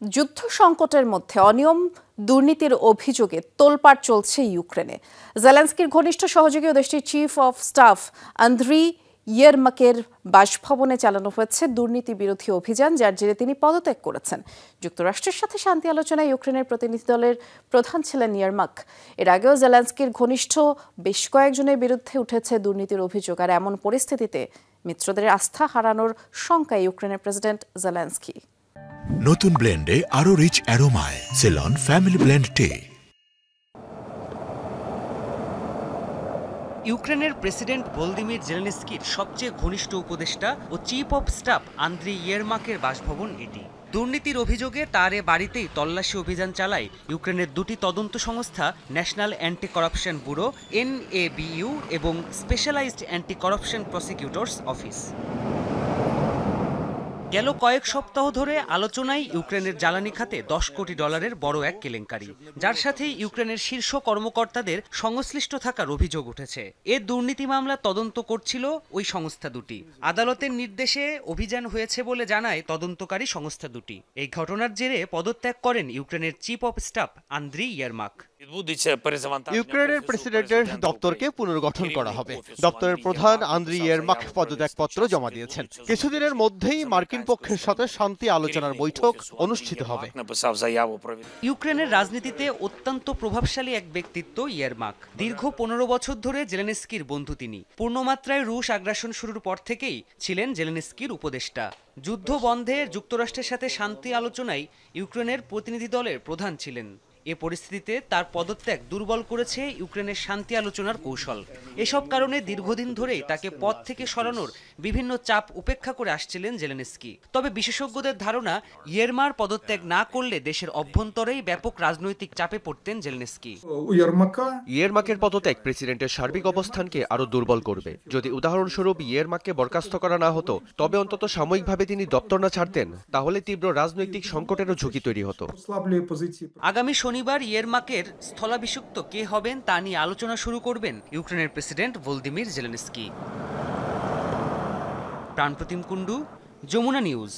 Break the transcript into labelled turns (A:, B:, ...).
A: যুদ্ধ সংকটের মধ্যে অনিয়ম দুর্নীতির অভিযোগে তোলপাড় চলছে ইউক্রেনে। জেলেনস্কির ঘনিষ্ঠ সহযোগী ও দেশটির চিফ অফ স্টাফ আন্দ্রি ইয়েরমাকের বাসভবনে চালানো হয়েছে দুর্নীতি বিরোধী অভিযান, যার জেরে তিনি পদত্যাগ করেছেন। যুক্তরাষ্ট্রের সাথে শান্তি আলোচনায় ইউক্রেনের প্রতিনিধি দলের প্রধান ছিলেন ইয়েরমাক। এর আগেও জেলেনস্কির ঘনিষ্ঠ বেশ কয়েকজনের বিরুদ্ধে উঠেছে দুর্নীতির অভিযোগ। আর এমন পরিস্থিতিতে মিত্রদের আস্থা হারানোর শঙ্কায় ইউক্রেনের প্রেসিডেন্ট জেলেনস্কি।
B: নতুন ব্লেন্ডে আরো রিচ অ্যারোমায় সেলন ফ্যামিলি ব্লেন্ড টে।
C: ইউক্রেনের প্রেসিডেন্ট ভলোদিমির জেলেনস্কির সবচেয়ে ঘনিষ্ঠ উপদেষ্টা ও চিফ অফ স্টাফ আন্দ্রি ইয়েরমাকের বাসভবন এটি। দুর্নীতির অভিযোগে তার এ বাড়িতেই তল্লাশি অভিযান চালায় ইউক্রেনের দুটি তদন্ত সংস্থা, national anti corruption bureau NABU এবং স্পেশালাইজড অ্যান্টি করাপশন প্রসিকিউটরস অফিস। গেল কয়েক সপ্তাহ ধরে আলোচনায় ইউক্রেনের জ্বালানি খাতে $10 কোটি বড় এক কেলেঙ্কারি, যার সাথে ইউক্রেনের শীর্ষ কর্মকর্তাদের সংশ্লিষ্ট থাকার অভিযোগ উঠেছে। এ দুর্নীতি মামলা তদন্ত করছিল ওই সংস্থা দুটি। আদালতের নির্দেশে অভিযান হয়েছে বলে জানায় তদন্তকারী সংস্থা দুটি। এই ঘটনার জেরে পদত্যাগ করেন ইউক্রেনের চিফ অফ স্টাফ আন্দ্রি ইয়েরমাক।
D: ইউক্রেনের প্রেসিডেন্টের দপ্তরকে পুনর্গঠন করা হবে। দপ্তরের প্রধান আন্দ্রি ইয়েরমাক পদত্যাগপত্র জমা দিয়েছেন। কিছুদিনের মধ্যেই মার্কিন পক্ষের সাথে শান্তি আলোচনার বৈঠক অনুষ্ঠিত হবে।
C: ইউক্রেনের রাজনীতিতে অত্যন্ত প্রভাবশালী এক ব্যক্তিত্ব ইয়েরমাক। দীর্ঘ 15 বছর ধরে জেলেনস্কির বন্ধু তিনি। পূর্ণমাত্রায় রুশ আগ্রাসন শুরুর পর থেকেই ছিলেন জেলেনস্কির উপদেষ্টা। যুদ্ধ বন্ধে যুক্তরাষ্ট্রের সাথে শান্তি আলোচনায় ইউক্রেনের প্রতিনিধি দলের প্রধান ছিলেন। এ পরিস্থিতিতে তার পদত্যাগ দুর্বল করেছে ইউক্রেনের শান্তি আলোচনার কৌশল। এসব কারণে দীর্ঘদিন ধরেই তাকে পদ থেকে সরানোর বিভিন্ন চাপ উপেক্ষা করে আসছিলেন জেলেনস্কি। তবে বিশেষজ্ঞদের ধারণা, ইয়েরমার পদত্যাগ না করলে দেশের অভ্যন্তরেই ব্যাপক রাজনৈতিক চাপে পড়তেন জেলেনস্কি।
D: ইয়েরমাকের পদত্যাগ প্রেসিডেন্টের সার্বিক অবস্থানকে আরো দুর্বল করবে। যদি উদাহরণস্বরূপ ইয়েরমাককে বরখাস্ত করা না হতো, তবে অন্তত সাময়িকভাবে তিনি দপ্তর না ছাড়তেন, তাহলে তীব্র রাজনৈতিক সংকটেরও ঝুঁকি তৈরি হতো।
C: আগামী শনিবার ইয়েরমাকের স্থলাভিষিক্ত কে হবেন তা নিয়ে আলোচনা শুরু করবেন ইউক্রেনের president Volodymyr Zelensky. Pranpratim Kundu, Jamuna news.